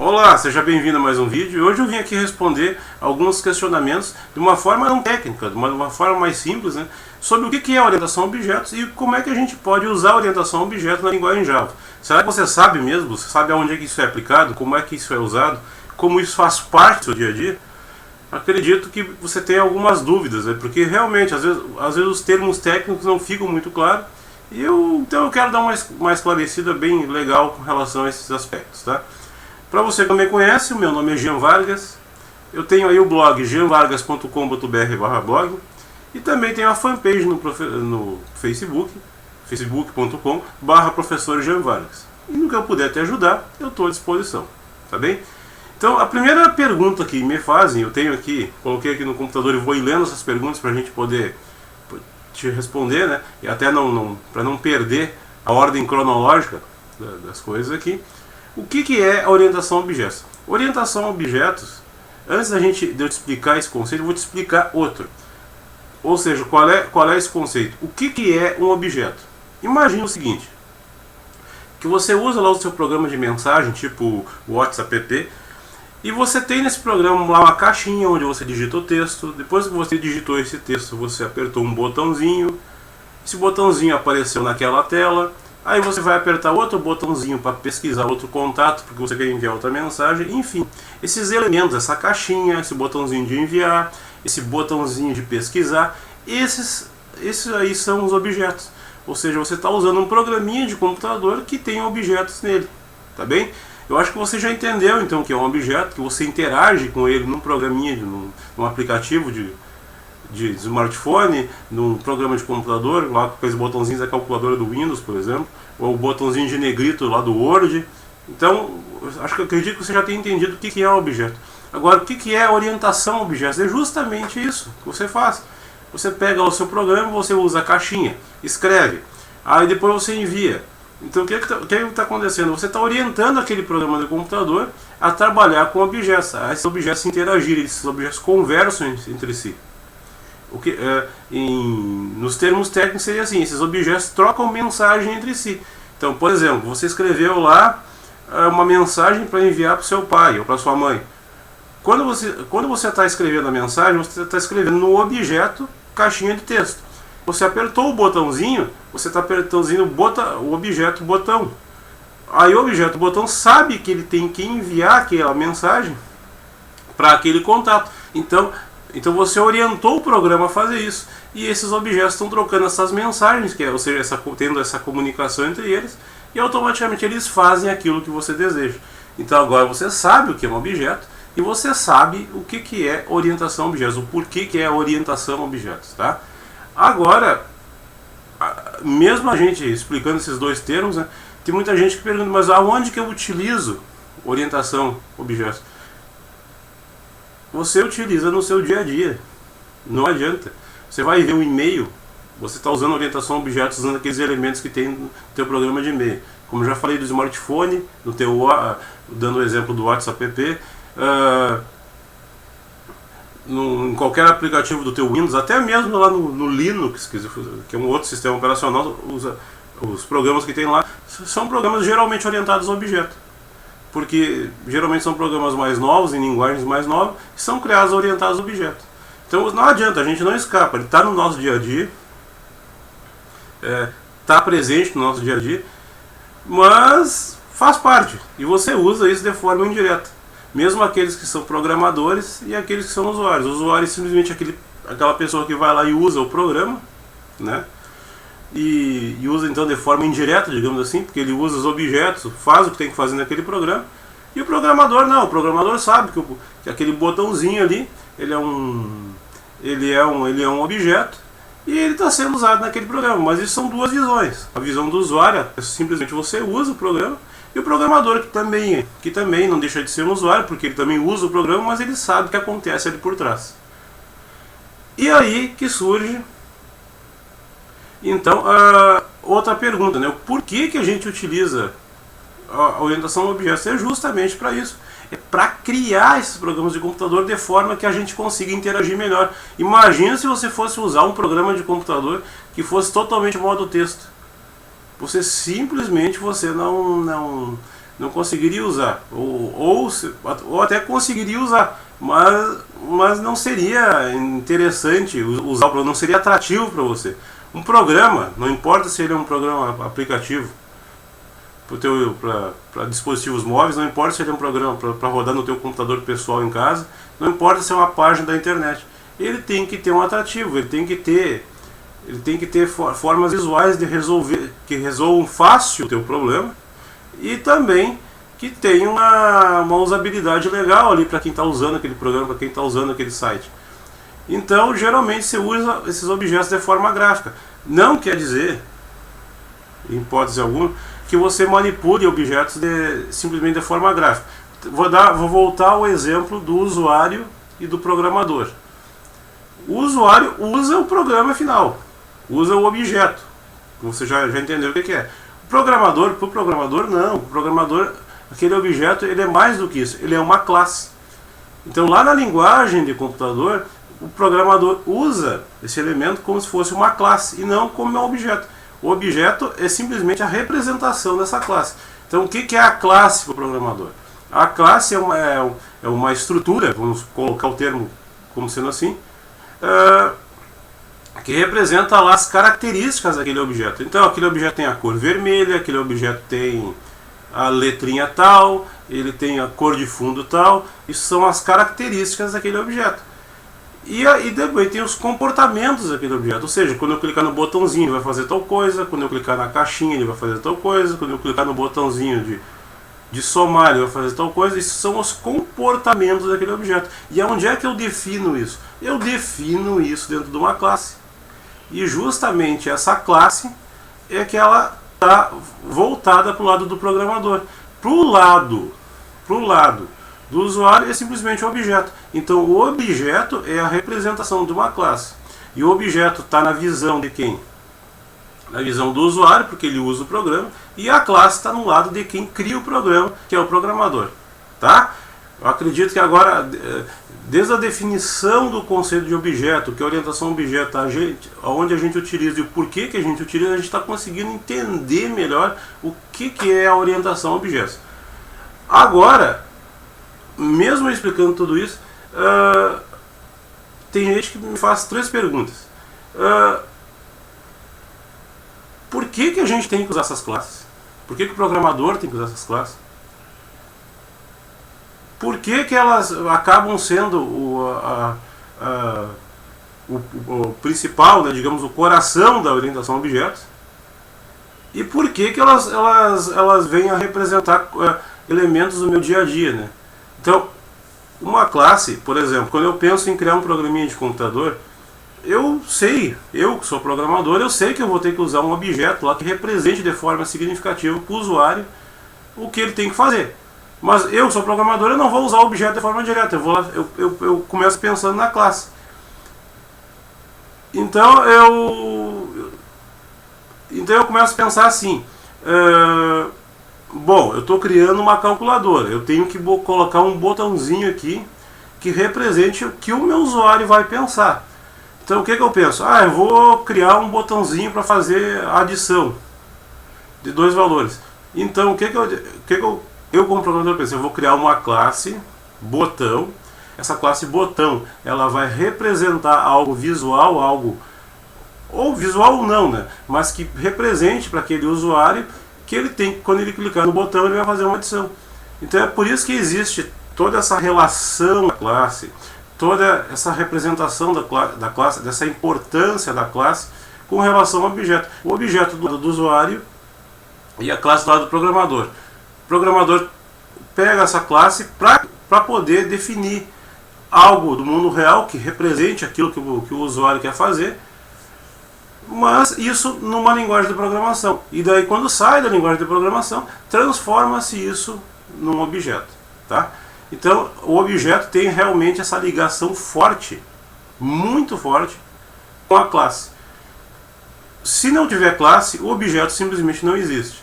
Olá, seja bem-vindo a mais um vídeo. E hoje eu vim aqui responder alguns questionamentos de uma forma não técnica, de uma forma mais simples, né, sobre o que é orientação a objetos e como é que a gente pode usar a orientação a objetos na linguagem Java. Será que você sabe mesmo? Você sabe aonde é que isso é aplicado? Como é que isso é usado? Como isso faz parte do seu dia a dia? Acredito que você tem algumas dúvidas, né, porque realmente, às vezes os termos técnicos não ficam muito claros. Então eu quero dar uma esclarecida bem legal com relação a esses aspectos, tá? Para você que não me conhece, o meu nome é Jean Vargas. Eu tenho aí o blog jeanvargas.com.br/blog e também tenho a fanpage no Facebook, facebook.com/professor Jean Vargas. E no que eu puder te ajudar, eu estou à disposição, tá bem? Então, a primeira pergunta que me fazem, eu tenho aqui, coloquei aqui no computador e vou ir lendo essas perguntas para a gente poder te responder, né? E até para não perder a ordem cronológica das coisas aqui. O que é a orientação a objetos? Orientação a objetos, antes de eu te explicar esse conceito, eu vou te explicar outro. Ou seja, qual é esse conceito? O que é um objeto? Imagine o seguinte, que você usa lá o seu programa de mensagem, tipo o WhatsApp, e você tem nesse programa lá uma caixinha onde você digita o texto. Depois que você digitou esse texto, você apertou um botãozinho, esse botãozinho apareceu naquela tela. Aí você vai apertar outro botãozinho para pesquisar outro contato, porque você quer enviar outra mensagem. Enfim, esses elementos, essa caixinha, esse botãozinho de enviar, esse botãozinho de pesquisar, esses aí são os objetos. Ou seja, você está usando um programinha de computador que tem objetos nele, tá bem? Eu acho que você já entendeu então que é um objeto, que você interage com ele num programinha, num aplicativo de smartphone, num programa de computador, lá com os botãozinhos da calculadora do Windows, por exemplo, ou o botãozinho de negrito lá do Word. Então, acredito que você já tenha entendido o que é um objeto. Agora, o que é orientação a objetos? É justamente isso que você faz. Você pega o seu programa, você usa a caixinha, escreve, aí depois você envia. Então, o que está acontecendo? Você está orientando aquele programa do computador a trabalhar com objetos, a esses objetos interagirem, esses objetos conversam entre si. Nos termos técnicos seria assim, esses objetos trocam mensagem entre si. Então, por exemplo, você escreveu lá uma mensagem para enviar para o seu pai ou para sua mãe. Quando você está escrevendo a mensagem, você está escrevendo no objeto caixinha de texto. Você apertou o botãozinho, você está apertando o objeto botão. Aí o objeto botão sabe que ele tem que enviar aquela mensagem para aquele contato. Então você orientou o programa a fazer isso. E esses objetos estão trocando essas mensagens, ou seja, tendo essa comunicação entre eles, e automaticamente eles fazem aquilo que você deseja. Então agora você sabe o que é um objeto, e você sabe o que é orientação a objetos, o porquê que é orientação a objetos. Tá? Agora, mesmo a gente explicando esses dois termos, né, tem muita gente que pergunta, mas aonde que eu utilizo orientação a objetos? Você utiliza no seu dia a dia, não adianta. Você vai ver um e-mail, você está usando orientação a objetos usando aqueles elementos que tem no teu programa de e-mail. Como já falei do smartphone, dando o exemplo do WhatsApp, em qualquer aplicativo do teu Windows, até mesmo lá no Linux, que é um outro sistema operacional, os programas que tem lá são programas geralmente orientados a objetos. Porque geralmente são programas mais novos, em linguagens mais novas, que são criados orientados a objetos. Então não adianta, a gente não escapa, ele está no nosso dia a dia, está presente no nosso dia a dia, mas faz parte, e você usa isso de forma indireta. Mesmo aqueles que são programadores e aqueles que são usuários. O usuário é simplesmente aquela pessoa que vai lá e usa o programa, né? E usa então de forma indireta, digamos assim, porque ele usa os objetos, faz o que tem que fazer naquele programa. E o programador não, o programador sabe que aquele botãozinho ali, ele é um objeto e ele está sendo usado naquele programa. Mas isso são duas visões. A visão do usuário é simplesmente você usa o programa, e o programador que também não deixa de ser um usuário, porque ele também usa o programa, mas ele sabe o que acontece ali por trás. E aí que surge então outra pergunta, né? Por que a gente utiliza a orientação a objetos? É justamente para isso. É para criar esses programas de computador de forma que a gente consiga interagir melhor. Imagina se você fosse usar um programa de computador que fosse totalmente modo texto. Você simplesmente não não conseguiria usar, ou até conseguiria usar, mas não seria interessante usar, não seria atrativo para você. Um programa, não importa se ele é um programa aplicativo para dispositivos móveis, não importa se ele é um programa para rodar no teu computador pessoal em casa, não importa se é uma página da internet, ele tem que ter um atrativo, ele tem que ter formas visuais de resolver, que resolvam fácil o teu problema, e também que tenha uma usabilidade legal ali para quem está usando aquele programa, para quem está usando aquele site. Então, geralmente você usa esses objetos de forma gráfica. Não quer dizer, em hipótese alguma, que você manipule objetos simplesmente de forma gráfica. Vou voltar ao exemplo do usuário e do programador. O usuário usa o programa final, usa o objeto. Você já entendeu o que é. Para o programador não. O programador, aquele objeto, ele é mais do que isso. Ele é uma classe. Então, lá na linguagem de computador, o programador usa esse elemento como se fosse uma classe e não como um objeto. O objeto é simplesmente a representação dessa classe. Então, o que é a classe para o programador? A classe é uma estrutura, vamos colocar o termo como sendo assim, que representa lá as características daquele objeto. Então, aquele objeto tem a cor vermelha, aquele objeto tem a letrinha tal, ele tem a cor de fundo tal. Isso são as características daquele objeto. E depois tem os comportamentos daquele objeto. Ou seja, quando eu clicar no botãozinho ele vai fazer tal coisa, quando eu clicar na caixinha ele vai fazer tal coisa, quando eu clicar no botãozinho de somar ele vai fazer tal coisa. Isso são os comportamentos daquele objeto. E onde é que eu defino isso? Eu defino isso dentro de uma classe. E justamente essa classe é que ela está voltada para o lado do programador. Para o lado do usuário é simplesmente um objeto. Então o objeto é a representação de uma classe. E o objeto está na visão de quem? Na visão do usuário, porque ele usa o programa. E a classe está no lado de quem cria o programa, que é o programador. Tá? Eu acredito que agora, desde a definição do conceito de objeto, que é a orientação a objeto, onde a gente utiliza e o porquê que a gente utiliza, a gente está conseguindo entender melhor o que é a orientação a objetos. Agora, mesmo explicando tudo isso, tem gente que me faz 3 perguntas. Por que a gente tem que usar essas classes? Por que o programador tem que usar essas classes? Por que elas acabam sendo o principal, né, digamos, o coração da orientação a objetos? E por que elas vêm a representar elementos do meu dia a dia, né? Então, uma classe, por exemplo, quando eu penso em criar um programinha de computador, eu que sou programador, eu sei que eu vou ter que usar um objeto lá que represente de forma significativa para o usuário o que ele tem que fazer. Mas eu sou programador, eu não vou usar o objeto de forma direta, eu começo pensando na classe. Então eu começo a pensar assim, bom, eu estou criando uma calculadora, eu tenho que colocar um botãozinho aqui que represente o que o meu usuário vai pensar. Então o que eu penso? Eu vou criar um botãozinho para fazer a adição de 2 valores. Então o que eu como programador penso? Eu vou criar uma classe botão. Essa classe botão, ela vai representar algo visual, ou visual ou não, né? Mas que represente para aquele usuário que ele tem, quando ele clicar no botão, ele vai fazer uma adição. Então é por isso que existe toda essa relação da classe, toda essa representação da classe, dessa importância da classe com relação ao objeto. O objeto do lado do usuário e a classe do lado do programador. O programador pega essa classe para poder definir algo do mundo real que represente aquilo que o usuário quer fazer, mas isso numa linguagem de programação. E daí, quando sai da linguagem de programação, transforma-se isso num objeto. Tá? Então, o objeto tem realmente essa ligação forte, muito forte, com a classe. Se não tiver classe, o objeto simplesmente não existe.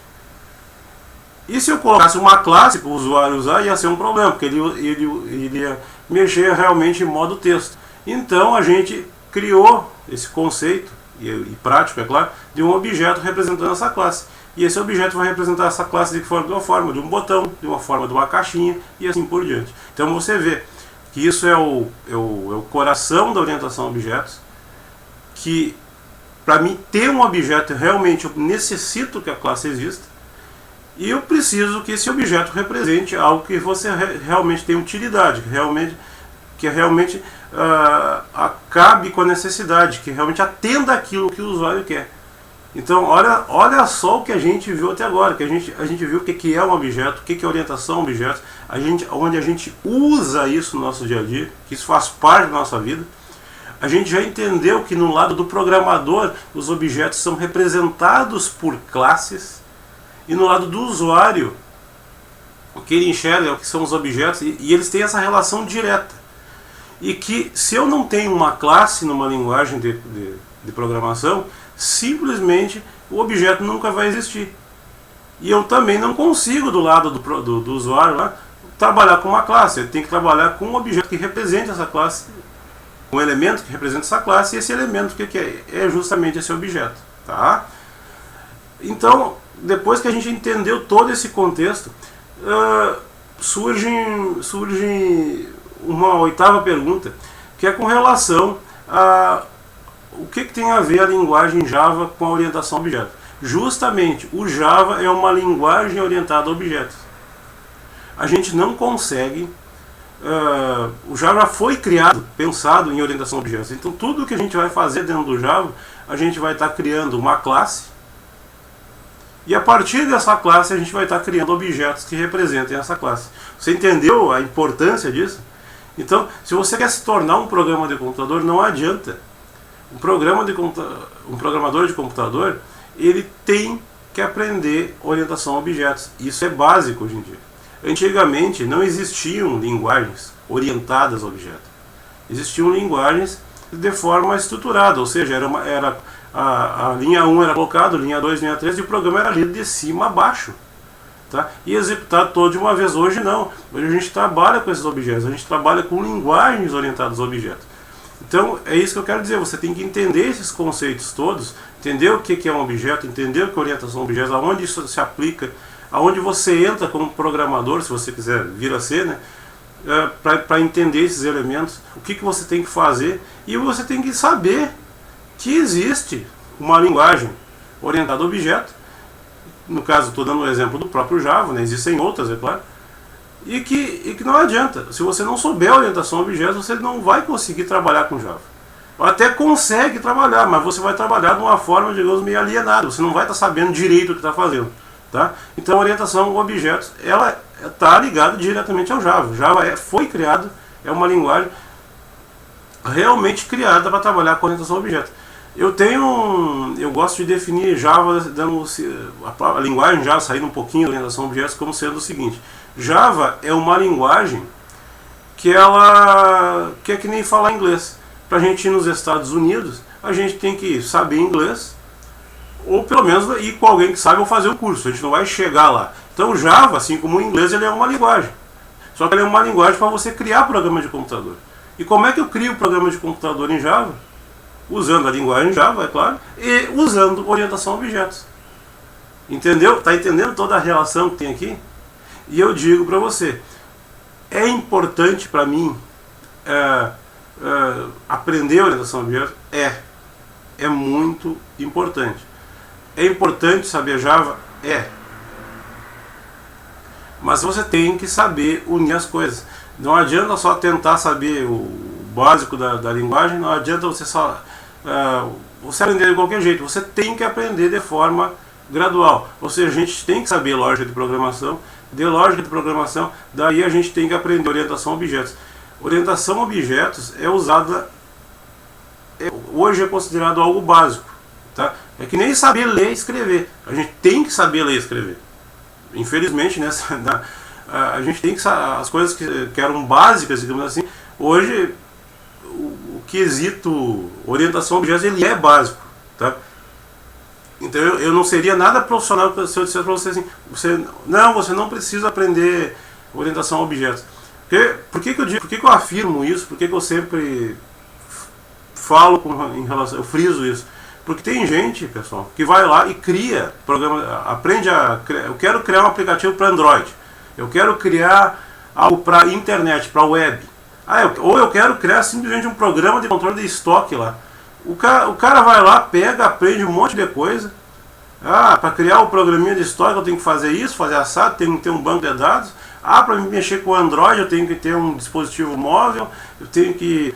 E se eu colocasse uma classe para o usuário usar, ia ser um problema, porque ele ia mexer realmente em modo texto. Então a gente criou esse conceito, e prático, é claro, de um objeto representando essa classe. E esse objeto vai representar essa classe de uma forma de um botão, de uma forma de uma caixinha e assim por diante. Então você vê que isso é o coração da orientação a objetos, que para mim ter um objeto realmente eu necessito que a classe exista, e eu preciso que esse objeto represente algo que você realmente tem utilidade, que realmente acabe com a necessidade, que realmente atenda aquilo que o usuário quer. Então olha só o que a gente viu até agora, que a gente viu o que é um objeto, o que é orientação a objetos, onde a gente usa isso no nosso dia a dia, que isso faz parte da nossa vida. A gente já entendeu que no lado do programador os objetos são representados por classes, e no lado do usuário o que ele enxerga é o que são os objetos, e eles têm essa relação direta. E que se eu não tenho uma classe numa linguagem de programação, simplesmente o objeto nunca vai existir. E eu também não consigo, do lado do usuário lá, trabalhar com uma classe. Ele tem que trabalhar com um objeto que represente essa classe, um elemento que representa essa classe, e esse elemento que é justamente esse objeto. Tá? Então, depois que a gente entendeu todo esse contexto, surge uma oitava pergunta, que é com relação a o que tem a ver a linguagem Java com a orientação a objetos. Justamente, o Java é uma linguagem orientada a objetos. A gente não consegue... o Java foi criado, pensado em orientação a objetos. Então tudo que a gente vai fazer dentro do Java, a gente vai estar criando uma classe, e a partir dessa classe a gente vai estar criando objetos que representem essa classe. Você entendeu a importância disso? Então, se você quer se tornar um programa de computador, não adianta. Um programador de computador, ele tem que aprender orientação a objetos. Isso é básico hoje em dia. Antigamente não existiam linguagens orientadas a objetos. Existiam linguagens de forma estruturada, ou seja, a linha 1 era colocada, linha 2, linha 3, e o programa era lido de cima a baixo. Tá? E executado todo de uma vez. Hoje não. Hoje a gente trabalha com esses objetos, a gente trabalha com linguagens orientadas a objetos. Então é isso que eu quero dizer, você tem que entender esses conceitos todos, entender o que é um objeto, entender o que é orientação a objetos, aonde isso se aplica, aonde você entra como programador, se você quiser vir a ser, né, para entender esses elementos, o que você tem que fazer, e você tem que saber que existe uma linguagem orientada a objeto. No caso, estou dando o exemplo do próprio Java, né, existem outras, é claro. E que não adianta, se você não souber a orientação a objetos, você não vai conseguir trabalhar com Java. Ou até consegue trabalhar, mas você vai trabalhar de uma forma, digamos, meio alienada. Você não vai estar sabendo direito o que está fazendo. Tá? Então a orientação a objetos, ela está ligada diretamente ao Java. Java foi criado, é uma linguagem realmente criada para trabalhar com orientação a objetos. Eu gosto de definir Java, a linguagem Java, saindo um pouquinho da orientação a objetos, como sendo o seguinte: Java é uma linguagem que é que nem falar inglês. Para a gente ir nos Estados Unidos, a gente tem que saber inglês, ou pelo menos ir com alguém que sabe ou fazer o curso. A gente não vai chegar lá. Então Java, assim como o inglês, ele é uma linguagem. Só que ele é uma linguagem para você criar programa de computador. E como é que eu crio programa de computador em Java? Usando a linguagem Java, é claro, e usando orientação a objetos. Entendeu? Está entendendo toda a relação que tem aqui? E eu digo para você, é importante para mim aprender orientação a objetos? É muito importante. É importante saber Java? Mas você tem que saber unir as coisas. Não adianta só tentar saber o básico da linguagem, não adianta você só você aprender de qualquer jeito. Você tem que aprender de forma gradual. Ou seja, a gente tem que saber lógica de programação. De lógica de programação, daí a gente tem que aprender orientação a objetos. Orientação a objetos é usada, hoje é considerado algo básico. Tá? É que nem saber ler e escrever. A gente tem que saber ler e escrever. Infelizmente, a gente tem que as coisas que eram básicas, digamos assim, hoje o quesito orientação a objetos, ele é básico. Tá? Então eu não seria nada profissional se eu dissesse para você assim, você não precisa aprender orientação a objetos. Por que eu afirmo isso? Por que eu sempre falo em relação, eu friso isso? Porque tem gente, pessoal, que vai lá e cria programa, aprende a criar. Eu quero criar um aplicativo para Android. Eu quero criar algo para internet, para web. Ou eu quero criar simplesmente um programa de controle de estoque lá. O cara vai lá, pega, aprende um monte de coisa. Para criar o programinha de estoque eu tenho que fazer isso, fazer assado, tenho que ter um banco de dados. Para mexer com o Android eu tenho que ter um dispositivo móvel, eu tenho que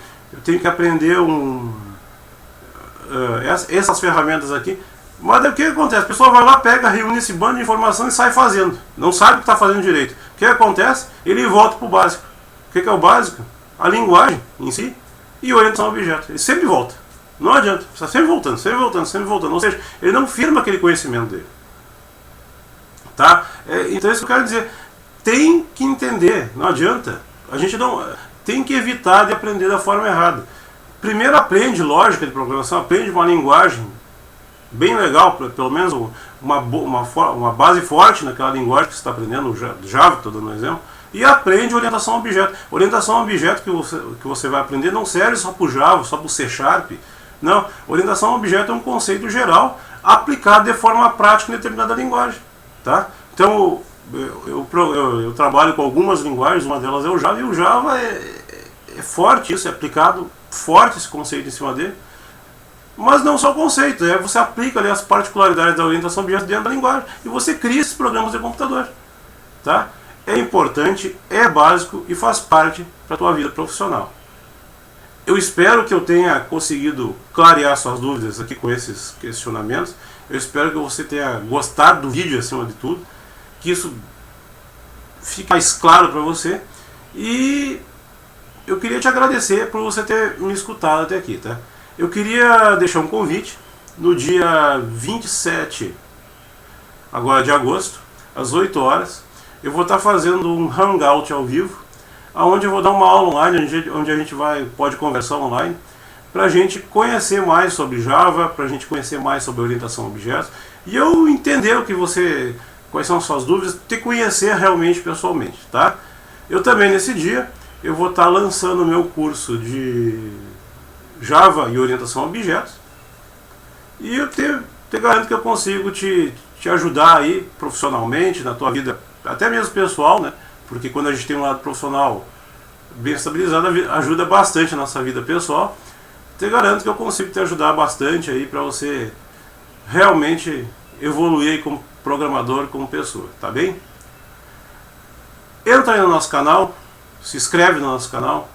aprender essas ferramentas aqui. Mas o que acontece? A pessoa vai lá, pega, reúne esse bando de informação e sai fazendo. Não sabe o que está fazendo direito. O que acontece? Ele volta para o básico. O que é o básico? A linguagem em si e orientação a objeto. Ele sempre volta. Não adianta. Está sempre voltando, sempre voltando, sempre voltando. Ou seja, ele não firma aquele conhecimento dele. Tá? Então isso que eu quero dizer. Tem que entender. Não adianta. A gente não... Tem que evitar de aprender da forma errada. Primeiro aprende lógica de programação, aprende uma linguagem bem legal, pelo menos uma base forte naquela linguagem que você está aprendendo, o Java, estou dando um exemplo, e aprende orientação a objeto. Orientação a objeto que você vai aprender não serve só para o Java, só para o C#. Não, orientação a objeto é um conceito geral aplicado de forma prática em determinada linguagem. Tá? Então, eu trabalho com algumas linguagens, uma delas é o Java, e o Java é forte isso, é aplicado forte esse conceito em cima dele. Mas não só o conceito, você aplica ali as particularidades da orientação a objeto dentro da linguagem e você cria esses programas de computador. Tá? É importante, é básico e faz parte para a tua vida profissional. Eu espero que eu tenha conseguido clarear suas dúvidas aqui com esses questionamentos. Eu espero que você tenha gostado do vídeo acima de tudo, que isso fique mais claro para você. E eu queria te agradecer por você ter me escutado até aqui, tá? Eu queria deixar um convite no dia 27 agora de agosto, às 8 horas. Eu vou estar fazendo um hangout ao vivo, onde eu vou dar uma aula online, onde a gente pode conversar online, para a gente conhecer mais sobre Java, para a gente conhecer mais sobre orientação a objetos, e eu entender quais são as suas dúvidas, te conhecer realmente pessoalmente, tá? Eu também nesse dia, eu vou estar lançando o meu curso de Java e orientação a objetos, e eu te garanto que eu consigo te ajudar aí profissionalmente, na tua vida, até mesmo pessoal, né? Porque quando a gente tem um lado profissional bem estabilizado, ajuda bastante a nossa vida pessoal. Te garanto que eu consigo te ajudar bastante aí para você realmente evoluir aí como programador, como pessoa, tá bem? Entra aí no nosso canal, se inscreve no nosso canal,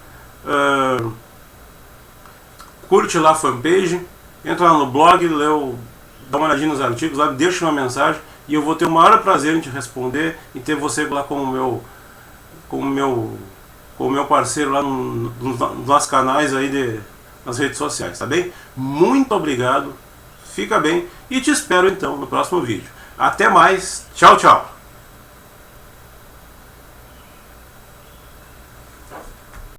curte lá a fanpage, entra lá no blog, dá uma olhadinha nos artigos lá, deixa uma mensagem e eu vou ter o maior prazer em te responder e ter você lá como meu parceiro lá nos nossos canais aí nas redes sociais, tá bem? Muito obrigado, fica bem e te espero então no próximo vídeo. Até mais, tchau, tchau!